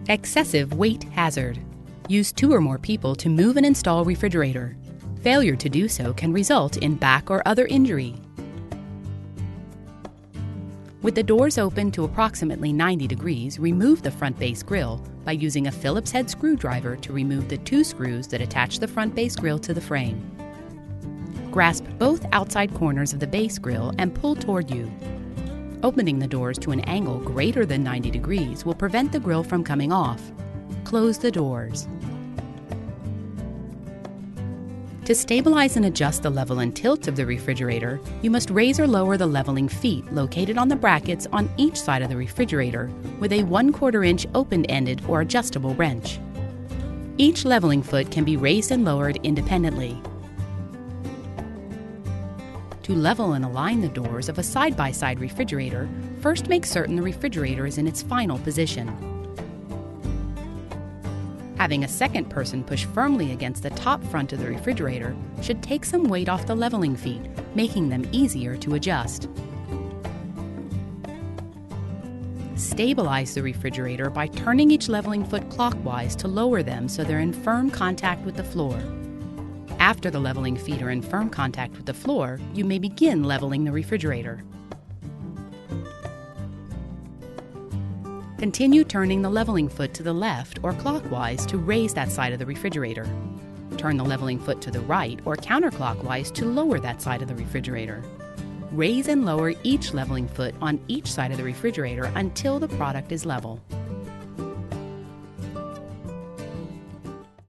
Excessive weight hazard. Use 2 or more people to move and install refrigerator. Failure to do so can result in back or other injury. With the doors open to approximately 90 degrees, remove the front base grill by using a Phillips head screwdriver to remove the 2 screws that attach the front base grill to the frame. Grasp both outside corners of the base grill and pull toward you. Opening the doors to an angle greater than 90 degrees will prevent the grill from coming off. Close the doors. To stabilize and adjust the level and tilt of the refrigerator, you must raise or lower the leveling feet located on the brackets on each side of the refrigerator with a 1/4 inch open-ended or adjustable wrench. Each leveling foot can be raised and lowered independently. To level and align the doors of a side-by-side refrigerator, first make certain the refrigerator is in its final position. Having a second person push firmly against the top front of the refrigerator should take some weight off the leveling feet, making them easier to adjust. Stabilize the refrigerator by turning each leveling foot clockwise to lower them so they're in firm contact with the floor. After the leveling feet are in firm contact with the floor, you may begin leveling the refrigerator. Continue turning the leveling foot to the left or clockwise to raise that side of the refrigerator. Turn the leveling foot to the right or counterclockwise to lower that side of the refrigerator. Raise and lower each leveling foot on each side of the refrigerator until the product is level.